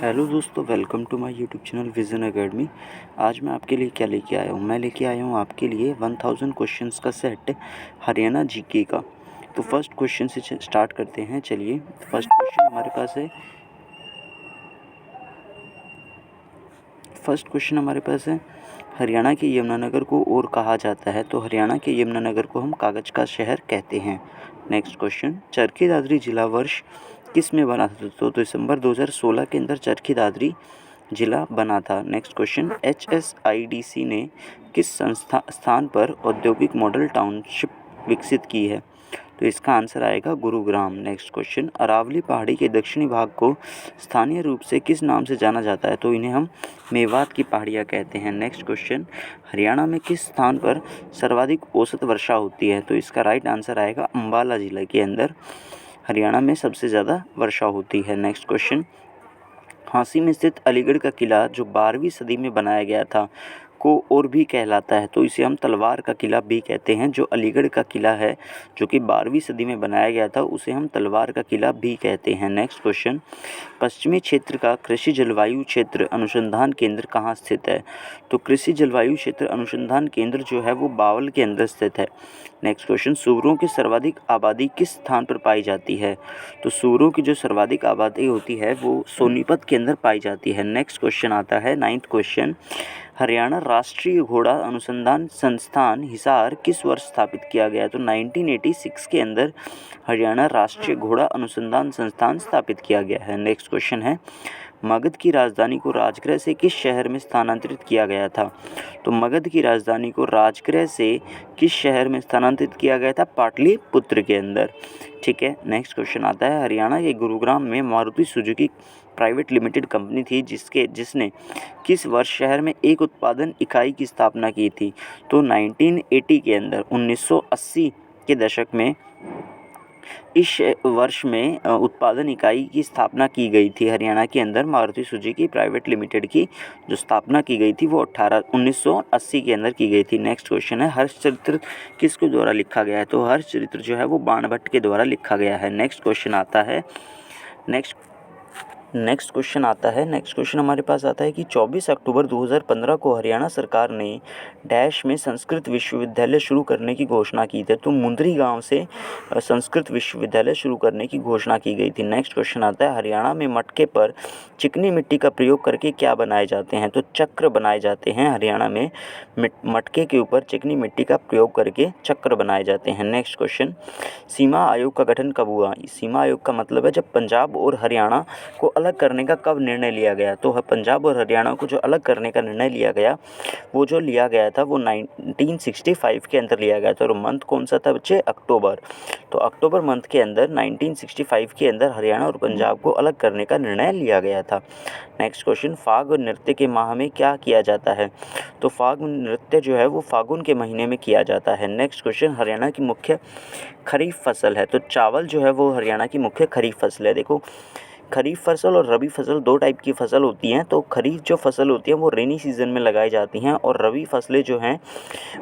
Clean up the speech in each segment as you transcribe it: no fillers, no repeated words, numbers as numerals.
Hello दोस्तों, welcome to my YouTube channel Vision Academy. आज मैं आपके लिए क्या लेके आया हूँ। मैं लेके आया हूँ आपके लिए 1000 क्वेश्चंस का सेट हरियाणा जीके का। तो फर्स्ट क्वेश्चन से स्टार्ट करते हैं। चलिए, फर्स्ट क्वेश्चन हमारे पास है हरियाणा के यमुनानगर को और कहा जाता है। तो हरियाणा के यमुनानगर को हम कागज़ का शहर कहते हैं। नेक्स्ट क्वेश्चन, चरखी दादरी जिला वर्ष किस में बना था। तो दिसंबर 2016 के अंदर चरखी दादरी जिला बना था। नेक्स्ट क्वेश्चन, HSIDC ने किस स्थान पर औद्योगिक मॉडल टाउनशिप विकसित की है। तो इसका आंसर आएगा गुरुग्राम। नेक्स्ट क्वेश्चन, अरावली पहाड़ी के दक्षिणी भाग को स्थानीय रूप से किस नाम से जाना जाता है। तो इन्हें हम मेवात की पहाड़ियाँ कहते हैं। नेक्स्ट क्वेश्चन, हरियाणा में किस स्थान पर सर्वाधिक औसत वर्षा होती है। तो इसका राइट आंसर आएगा अम्बाला जिले के अंदर हरियाणा में सबसे ज़्यादा वर्षा होती है। नेक्स्ट क्वेश्चन, झांसी में स्थित अलीगढ़ का किला जो 12वीं सदी में बनाया गया था को और भी कहलाता है। तो इसे हम तलवार का किला भी कहते हैं। जो अलीगढ़ का किला है जो कि 12वीं सदी में बनाया गया था उसे हम तलवार का किला भी कहते हैं। नेक्स्ट क्वेश्चन, पश्चिमी क्षेत्र का कृषि जलवायु क्षेत्र अनुसंधान केंद्र कहाँ स्थित है। तो कृषि जलवायु क्षेत्र अनुसंधान केंद्र जो है वो बावल के अंदर स्थित है। नेक्स्ट क्वेश्चन, सूअरों की सर्वाधिक आबादी किस स्थान पर पाई जाती है। तो सूअरों की जो सर्वाधिक आबादी होती है वो सोनीपत के अंदर पाई जाती है। नेक्स्ट क्वेश्चन आता है 9th क्वेश्चन, हरियाणा राष्ट्रीय घोड़ा अनुसंधान संस्थान हिसार किस वर्ष स्थापित किया गया। तो 1986 के अंदर हरियाणा राष्ट्रीय घोड़ा अनुसंधान संस्थान स्थापित किया गया है। नेक्स्ट क्वेश्चन है, मगध की राजधानी को राजगृह से किस शहर में स्थानांतरित किया गया था। तो मगध की राजधानी को राजगृह से किस शहर में स्थानांतरित किया गया था, पाटलिपुत्र के अंदर। ठीक है, नेक्स्ट क्वेश्चन आता है, हरियाणा के गुरुग्राम में Maruti Suzuki private limited company थी जिसने किस वर्ष शहर में एक उत्पादन इकाई की स्थापना की थी। तो 1980 के अंदर 1980 के दशक में इस वर्ष में उत्पादन इकाई की स्थापना की गई थी। हरियाणा के अंदर मारुति सुजुकी प्राइवेट लिमिटेड की जो स्थापना की गई थी वो 1980 के अंदर की गई थी। नेक्स्ट क्वेश्चन है, हर्षचरित्र किसके द्वारा लिखा गया है। तो हर्षचरित्र जो है वो बाणभट्ट के द्वारा लिखा गया है। नेक्स्ट क्वेश्चन हमारे पास आता है कि 24 अक्टूबर 2015 को हरियाणा सरकार ने डैश में संस्कृत विश्वविद्यालय शुरू करने की घोषणा की थी। तो मुंद्री गांव से संस्कृत विश्वविद्यालय शुरू करने की घोषणा की गई थी। नेक्स्ट क्वेश्चन आता है, हरियाणा में मटके पर चिकनी मिट्टी का प्रयोग करके क्या बनाए जाते हैं। तो चक्र बनाए जाते हैं। हरियाणा में मटके के ऊपर चिकनी मिट्टी का प्रयोग करके चक्र बनाए जाते हैं। नेक्स्ट क्वेश्चन, सीमा आयोग का गठन कब हुआ। सीमा आयोग का मतलब है जब पंजाब और हरियाणा को अलग करने का कब निर्णय लिया गया। तो पंजाब और हरियाणा को जो अलग करने का निर्णय लिया गया वो जो लिया गया था वो 1965 के अंदर लिया गया था। और मंथ कौन सा था बच्चे, अक्टूबर। तो अक्टूबर मंथ के अंदर 1965 के अंदर हरियाणा और पंजाब को अलग करने का निर्णय लिया गया था। नेक्स्ट क्वेश्चन, फाग नृत्य के माह में क्या किया जाता है। तो फाग नृत्य जो है वो फागुन के महीने में किया जाता है। नेक्स्ट क्वेश्चन, हरियाणा की मुख्य खरीफ फसल है। तो चावल जो है वो हरियाणा की मुख्य खरीफ फसल है। देखो, खरीफ फसल और रबी फसल दो टाइप की फसल होती हैं। तो खरीफ जो फसल होती है वो रेनी सीजन में लगाई जाती हैं और रबी फसलें जो हैं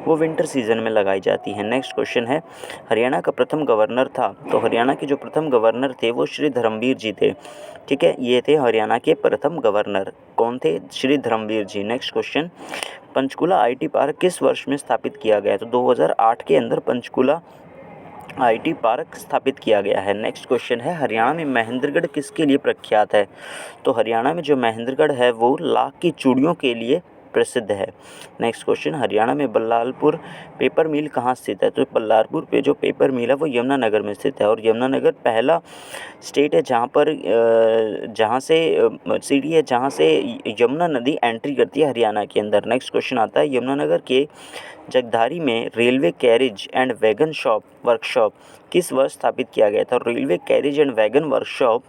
वो विंटर सीजन में लगाई जाती हैं। नेक्स्ट क्वेश्चन है, हरियाणा का प्रथम गवर्नर था। तो हरियाणा के जो प्रथम गवर्नर थे वो श्री धर्मवीर जी थे। ठीक है, ये थे हरियाणा के प्रथम गवर्नर। कौन थे, Shri Dharamvir ji. Next question, Panchkula IT park किस वर्ष में स्थापित किया गया। तो 2008 के अंदर पंचकुला IT पार्क स्थापित किया गया है। नेक्स्ट क्वेश्चन है, हरियाणा में महेंद्रगढ़ किसके लिए प्रख्यात है। तो हरियाणा में जो महेंद्रगढ़ है वो लाख की चूड़ियों के लिए प्रसिद्ध है। नेक्स्ट क्वेश्चन, हरियाणा में बल्लारपुर पेपर मिल कहाँ स्थित है। तो बल्लारपुर पे जो पेपर मिल है वो यमुनानगर में स्थित है। और यमुनानगर पहला स्टेट है जहाँ से सिटी है जहाँ से यमुना नदी एंट्री करती है हरियाणा के अंदर। नेक्स्ट क्वेश्चन आता है, यमुनानगर के जगधारी में railway carriage and wagon workshop किस वर्ष स्थापित किया गया था। Railway carriage and wagon workshop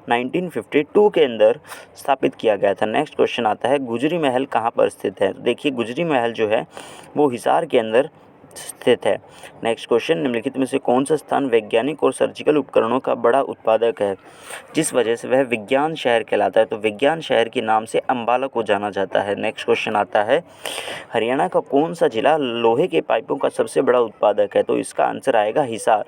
1952 के अंदर स्थापित किया गया था। नेक्स्ट क्वेश्चन आता है, गुजरी महल कहाँ पर स्थित है। देखिए, गुजरी महल जो है वो हिसार के अंदर स्थित है। नेक्स्ट क्वेश्चन, निम्नलिखित में से कौन सा स्थान वैज्ञानिक और सर्जिकल उपकरणों का बड़ा उत्पादक है, जिस वजह से वह विज्ञान शहर कहलाता है? तो विज्ञान शहर के नाम से अंबाला को जाना जाता है। नेक्स्ट क्वेश्चन आता है, हरियाणा का कौन सा जिला लोहे के पाइपों का सबसे बड़ा उत्पादक है? तो इसका आंसर आएगा हिसार।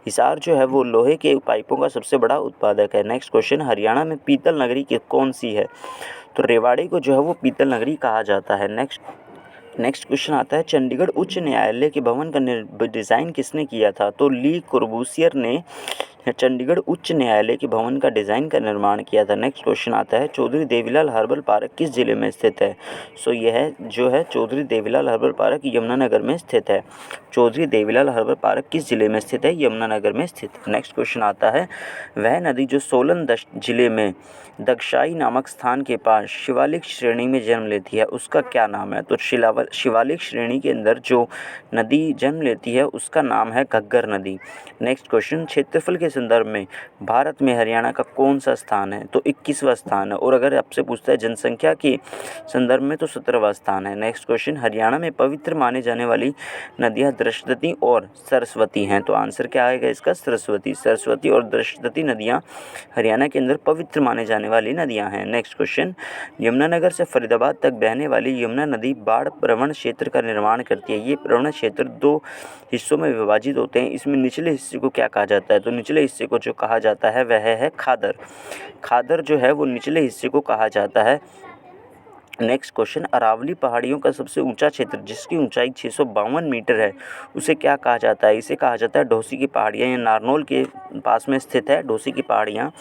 हिसार जो है वो लोहे के पाइपों का सबसे बड़ा उत्पादक है। नेक्स्ट क्वेश्चन, हरियाणा में पीतल नगरी कौन सी है? तो रेवाड़ी को जो है वो पीतल नगरी कहा जाता है। नेक्स्ट क्वेश्चन आता है, चंडीगढ़ उच्च न्यायालय के भवन का डिज़ाइन किसने किया था? तो ली कोर्बूसियर ने चंडीगढ़ उच्च न्यायालय के भवन का डिज़ाइन का निर्माण किया था। नेक्स्ट क्वेश्चन आता है, चौधरी देवीलाल हर्बल पार्क किस जिले में स्थित है? सो यह जो है चौधरी देवीलाल हर्बल पार्क यमुनानगर में स्थित है। चौधरी देवीलाल हर्बल पार्क किस जिले में स्थित है? यमुनानगर में स्थित। नेक्स्ट क्वेश्चन आता है, वह नदी जो सोलन जिले में दक्षाई नामक स्थान के पास शिवालिक श्रेणी में जन्म लेती है, उसका क्या नाम है? तो शिवालिक श्रेणी के अंदर जो नदी जन्म लेती है उसका नाम है घग्गर नदी। नेक्स्ट क्वेश्चन, क्षेत्रफल के संदर्भ में भारत में हरियाणा का कौन सा स्थान है? तो 21वां स्थान है। और अगर आपसे पूछता है जनसंख्या के संदर्भ में तो 17वां स्थान है। नेक्स्ट क्वेश्चन, हरियाणा में पवित्र माने जाने वाली नदियाँ दृष्टि और सरस्वती हैं। तो आंसर क्या आएगा इसका? सरस्वती और दृष्टि नदियाँ हरियाणा के अंदर पवित्र माने जाने वाली नदियाँ हैं। नेक्स्ट क्वेश्चन, यमुनानगर से फरीदाबाद तक बहने वाली यमुना नदी बाढ़ प्रवण क्षेत्र का निर्माण करती है। ये प्रवण क्षेत्र 2 हिस्सों में विभाजित होते हैं। इसमें निचले हिस्से को क्या कहा जाता है? तो निचले हिस्से को जो कहा जाता है वह है खादर। खादर जो है वो निचले हिस्से को कहा जाता है। नेक्स्ट क्वेश्चन, अरावली पहाड़ियों का सबसे ऊंचा क्षेत्र जिसकी ऊंचाई 652 मीटर है उसे क्या कहा जाता है? इसे कहा जाता है ढोसी की पहाड़ियाँ। ये नारनौल के पास में स्थित है ढोसी की पहाड़ियाँ।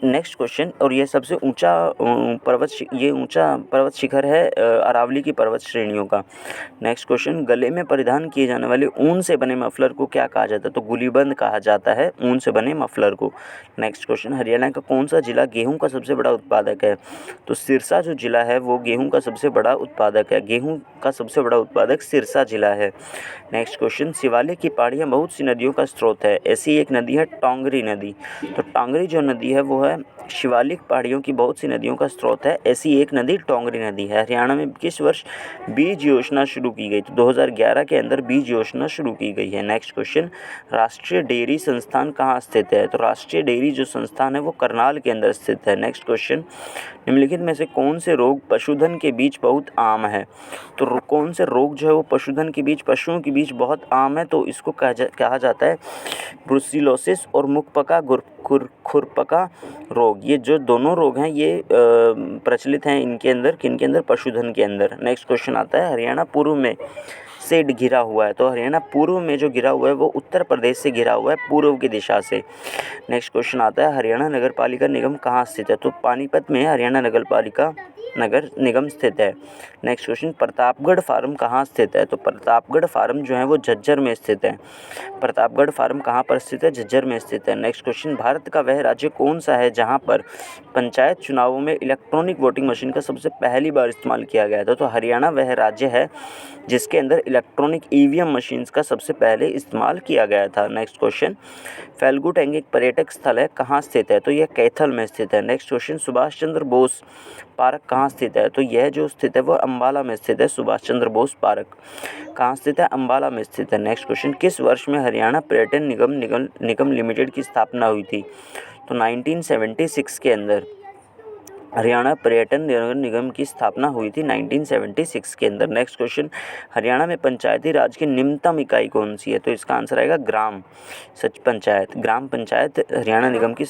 नेक्स्ट क्वेश्चन, और यह सबसे ऊंचा पर्वत शिखर है अरावली की पर्वत श्रेणियों का। नेक्स्ट क्वेश्चन, गले में परिधान किए जाने वाले ऊन से बने मफलर को क्या कहा जाता है? तो गुलीबंद कहा जाता है ऊन से बने मफलर को। नेक्स्ट क्वेश्चन, हरियाणा का कौन सा जिला गेहूं का सबसे बड़ा उत्पादक है? तो सिरसा जो जिला है वो गेहूं का सबसे बड़ा उत्पादक है। गेहूं का सबसे बड़ा उत्पादक सिरसा जिला है। नेक्स्ट क्वेश्चन, शिवालिक की पहाड़ियाँ बहुत सी नदियों का स्रोत है। ऐसी एक नदी है टोंगरी नदी। तो टोंगरी जो नदी है वो है शिवालिक पहाड़ियों की बहुत सी नदियों का स्रोत है। ऐसी एक नदी टोंगरी नदी है। हरियाणा में किस वर्ष बीज योजना शुरू की गई? तो 2011 के अंदर बीज योजना शुरू की गई है। नेक्स्ट क्वेश्चन, राष्ट्रीय डेयरी संस्थान कहाँ स्थित है? तो राष्ट्रीय डेयरी जो संस्थान है वो करनाल के अंदर स्थित है। नेक्स्ट क्वेश्चन, निम्नलिखित में से कौन से रोग पशुधन के बीच बहुत आम है? तो कौन से रोग जो है वो पशुधन के बीच पशुओं के बीच बहुत आम है? तो इसको कहा जाता है ब्रुसिलोसिस और मुखपका खुरपका रोग। ये जो दोनों रोग हैं ये प्रचलित हैं इनके अंदर, किनके अंदर? पशुधन के अंदर। नेक्स्ट क्वेश्चन आता है, हरियाणा पूर्व में से घिरा हुआ है। तो हरियाणा पूर्व में जो घिरा हुआ है वो उत्तर प्रदेश से घिरा हुआ है पूर्व की दिशा से। नेक्स्ट क्वेश्चन आता है, हरियाणा नगर पालिका निगम कहाँ स्थित है? तो पानीपत में हरियाणा नगर निगम स्थित है। नेक्स्ट क्वेश्चन, प्रतापगढ़ फार्म कहाँ स्थित है? तो प्रतापगढ़ फार्म जो है वो झज्जर में स्थित है। प्रतापगढ़ फार्म कहाँ पर स्थित है? झज्जर में स्थित है। नेक्स्ट क्वेश्चन, भारत का वह राज्य कौन सा है जहाँ पर पंचायत चुनावों में इलेक्ट्रॉनिक वोटिंग मशीन का सबसे पहली बार इस्तेमाल किया गया था? तो हरियाणा वह राज्य है जिसके अंदर इलेक्ट्रॉनिक ईवीएम मशीन्स का सबसे पहले इस्तेमाल किया गया था। नेक्स्ट क्वेश्चन, फेल्गू टैंक एक पर्यटक स्थल है, कहाँ स्थित है? तो यह कैथल में स्थित है। Next question, Subhash Chandra Bose park कहाँ स्थित है? तो यह जो स्थित है वो अम्बाला में स्थित है। सुभाष चंद्र बोस पार्क कहाँ स्थित है? अम्बाला में स्थित है। नेक्स्ट क्वेश्चन, किस वर्ष में हरियाणा पर्यटन निगम लिमिटेड की स्थापना हुई थी? तो 1976 के अंदर हरियाणा पर्यटन निगम की स्थापना हुई थी 1976 के अंदर। नेक्स्ट क्वेश्चन, हरियाणा में पंचायती राज की निम्नतम इकाई कौन सी है? तो इसका आंसर आएगा ग्राम पंचायत हरियाणा निगम की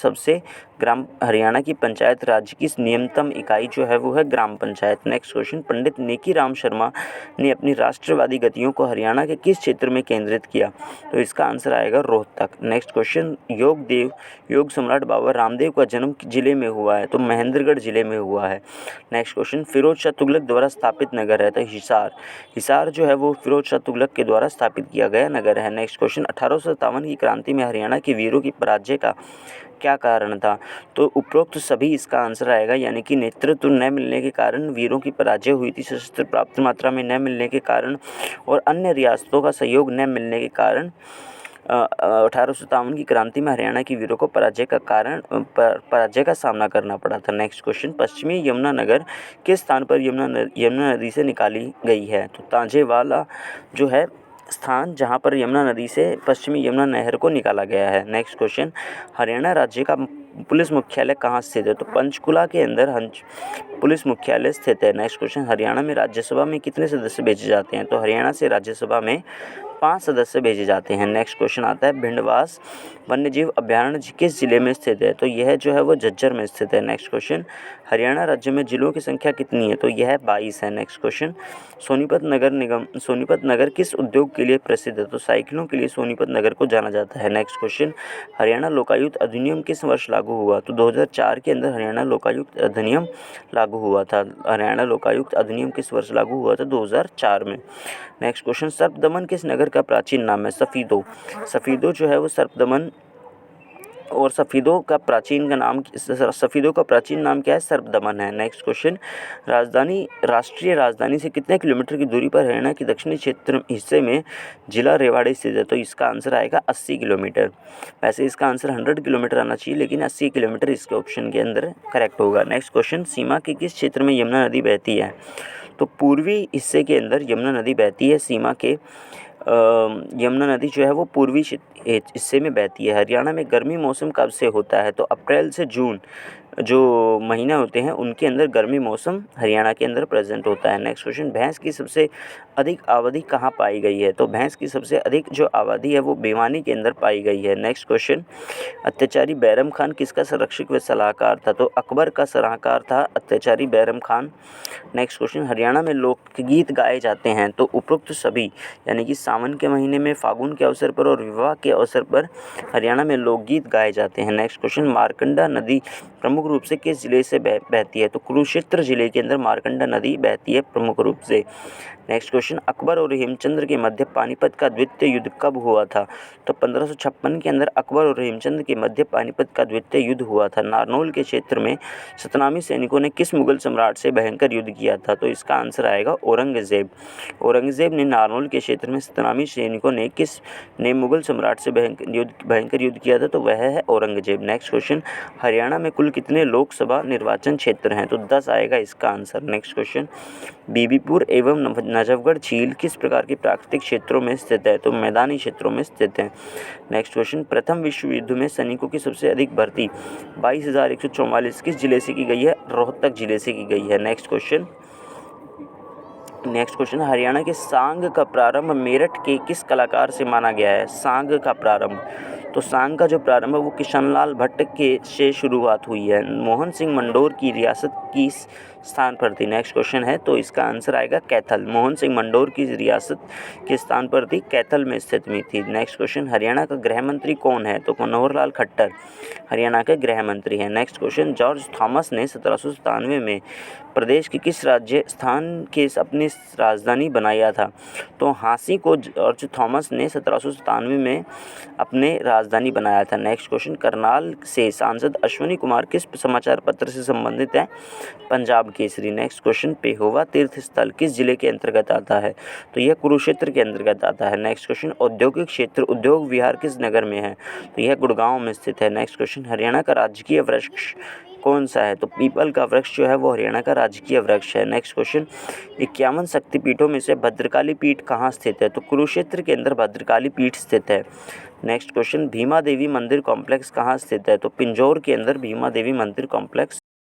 हरियाणा की पंचायत राज की निम्नतम इकाई जो है वो है ग्राम पंचायत। नेक्स्ट क्वेश्चन, पंडित नेकी राम शर्मा ने अपनी राष्ट्रवादी गतियों को हरियाणा के किस क्षेत्र में केंद्रित किया? तो इसका आंसर आएगा रोहतक। नेक्स्ट क्वेश्चन, योग सम्राट बाबा रामदेव का जन्म जिले में हुआ है? तो महेंद्रगढ़ जिले में हुआ है। नेक्स्ट क्वेश्चन, फिरोज शाह तुगलक द्वारा स्थापित नगर है? तो हिसार जो है वो फिरोज शाह तुगलक के द्वारा स्थापित किया गया नगर है। नेक्स्ट क्वेश्चन, 1857 की क्रांति में हरियाणा के वीरों की पराजय का क्या कारण था? तो उपरोक्त सभी इसका आंसर आएगा, यानी कि नेतृत्व न मिलने के कारण वीरों की पराजय हुई थी, शस्त्र पर्याप्त मात्रा में न मिलने के कारण और अन्य रियासतों का सहयोग न मिलने के कारण 1857 की क्रांति में हरियाणा के वीरों को पराजय का सामना करना पड़ा था। नेक्स्ट क्वेश्चन, पश्चिमी यमुना नगर किस स्थान पर यमुना नदी से निकाली गई है? तो तांजेवाला जो है स्थान जहाँ पर यमुना नदी से पश्चिमी यमुना नहर को निकाला गया है। नेक्स्ट क्वेश्चन, हरियाणा राज्य का पुलिस मुख्यालय कहाँ स्थित है? तो पंचकुला के अंदर पुलिस मुख्यालय स्थित है। नेक्स्ट क्वेश्चन, हरियाणा में राज्यसभा में कितने सदस्य भेजे जाते हैं? तो हरियाणा से राज्यसभा में 5 सदस्य भेजे जाते हैं। नेक्स्ट क्वेश्चन आता है, भिंडवास वन्यजीव अभयारण्य किस जिले में स्थित है? तो यह जो है वो झज्जर में स्थित है। नेक्स्ट क्वेश्चन, हरियाणा राज्य में जिलों की संख्या कितनी है? तो यह 22 है। नेक्स्ट क्वेश्चन, सोनीपत नगर किस उद्योग के लिए प्रसिद्ध है? तो साइकिलों के लिए सोनीपत नगर को जाना जाता है। नेक्स्ट क्वेश्चन, हरियाणा लोकायुक्त अधिनियम किस वर्ष लागू हुआ? तो 2004 के अंदर हरियाणा लोकायुक्त अधिनियम लागू हुआ था। हरियाणा लोकायुक्त अधिनियम किस वर्ष लागू हुआ था? 2004 में। नेक्स्ट क्वेश्चन, सर्पदमन किस नगर का प्राचीन नाम है? सफीदो। सफीदो जो है वो सर्पदमन और सफीदो का प्राचीन नाम क्या है? सर्पदमन है। नेक्स्ट क्वेश्चन, राष्ट्रीय राजधानी से कितने किलोमीटर की दूरी पर हरियाणा के दक्षिणी क्षेत्र हिस्से में जिला रेवाड़ी स्थित है? तो इसका आंसर आएगा 80 किलोमीटर। वैसे इसका आंसर 100 किलोमीटर आना चाहिए, लेकिन 80 किलोमीटर इसके ऑप्शन के अंदर करेक्ट होगा। नेक्स्ट क्वेश्चन, सीमा के किस क्षेत्र में यमुना नदी बहती है? तो पूर्वी हिस्से के अंदर यमुना नदी बहती है। सीमा के यमुना नदी जो है वो पूर्वी हिस्से में बहती है। हरियाणा में गर्मी मौसम कब से होता है? तो अप्रैल से जून जो महीने होते हैं उनके अंदर गर्मी मौसम हरियाणा के अंदर प्रेजेंट होता है। नेक्स्ट क्वेश्चन, भैंस की सबसे अधिक आबादी कहाँ पाई गई है? तो भैंस की सबसे अधिक जो आबादी है वो भिवानी के अंदर पाई गई है। नेक्स्ट क्वेश्चन, अत्याचारी बैरम खान किसका संरक्षक व सलाहकार था? तो अकबर का सलाहकार था अत्याचारी बैरम खान। नेक्स्ट क्वेश्चन, हरियाणा में लोकगीत गाए जाते हैं तो उपरोक्त सभी, यानी कि सावन के महीने में, फागुन के अवसर पर और विवाह के अवसर पर हरियाणा में लोकगीत गाए जाते हैं। नेक्स्ट क्वेश्चन, मारकंडा नदी प्रमुख रूप से किस जिले से बहती है? तो कुरुक्षेत्र जिले के अंदर मारकंडा नदी बहती है प्रमुख रूप से। नेक्स्ट क्वेश्चन, अकबर और हेमचंद्र के मध्य पानीपत का द्वितीय युद्ध कब हुआ था? तो 1556 के अंदर अकबर और हेमचंद्र के मध्य पानीपत का द्वितीय युद्ध हुआ था। नारनौल के क्षेत्र में सतनामी सैनिकों ने किस मुगल सम्राट से भयंकर युद्ध किया था? तो इसका आंसर आएगा औरंगजेब। औरंगजेब ने नारनौल के क्षेत्र में सतनामी सैनिकों ने मुगल सम्राट से भयंकर युद्ध किया था, तो वह है औरंगजेब। नेक्स्ट क्वेश्चन, हरियाणा में कुल कितने लोकसभा निर्वाचन क्षेत्र हैं? तो 10 आएगा इसका आंसर। नेक्स्ट क्वेश्चन, बीबीपुर एवं नजफगढ़ झील किस प्रकार के प्राकृतिक क्षेत्रों में स्थित है? तो मैदानी क्षेत्रों में स्थित है। नेक्स्ट क्वेश्चन, प्रथम विश्व युद्ध में सैनिकों की सबसे अधिक भर्ती 22,144 किस जिले से की गई है? रोहतक जिले से की गई है। नेक्स्ट क्वेश्चन, हरियाणा के सांग का प्रारंभ मेरठ के किस कलाकार से माना गया है? सांग का प्रारंभ, तो सांग का जो प्रारंभ है वो किशनलाल भट्ट से शुरुआत हुई है। मोहन सिंह मंडोर की रियासत किस स्थान पर थी? नेक्स्ट क्वेश्चन है, तो इसका आंसर आएगा कैथल। मोहन सिंह मंडोर की रियासत किस स्थान पर थी? कैथल में स्थित में थी। नेक्स्ट क्वेश्चन, हरियाणा का गृह मंत्री कौन है? तो मनोहर लाल खट्टर हरियाणा के गृह मंत्री हैं। नेक्स्ट क्वेश्चन, जॉर्ज थॉमस ने 1797 में प्रदेश के किस राज्य स्थान के अपनी राजधानी बनाया था? तो हाँसी को जॉर्ज थॉमस ने 1797 में अपने राजधानी बनाया था। नेक्स्ट क्वेश्चन, करनाल से सांसद अश्विनी कुमार किस समाचार पत्र से संबंधित है? पंजाब केसरी। नेक्स्ट क्वेश्चन, पेहोवा तीर्थ स्थल किस जिले के अंतर्गत आता है? तो यह कुरुक्षेत्र के अंतर्गत आता है। नेक्स्ट क्वेश्चन, औद्योगिक क्षेत्र उद्योग विहार किस नगर में है? तो यह गुड़गांव में स्थित है। नेक्स्ट क्वेश्चन, हरियाणा का राजकीय वृक्ष कौन सा है? तो पीपल का वृक्ष जो है वो हरियाणा का राजकीय वृक्ष है। नेक्स्ट क्वेश्चन, 51 शक्तिपीठों में से भद्रकाली पीठ कहाँ स्थित है? तो कुरुक्षेत्र के अंदर भद्रकाली पीठ स्थित है। नेक्स्ट क्वेश्चन, भीमा देवी मंदिर कॉम्प्लेक्स कहाँ स्थित है? तो पिंजौर के अंदर भीमा देवी मंदिर कॉम्प्लेक्स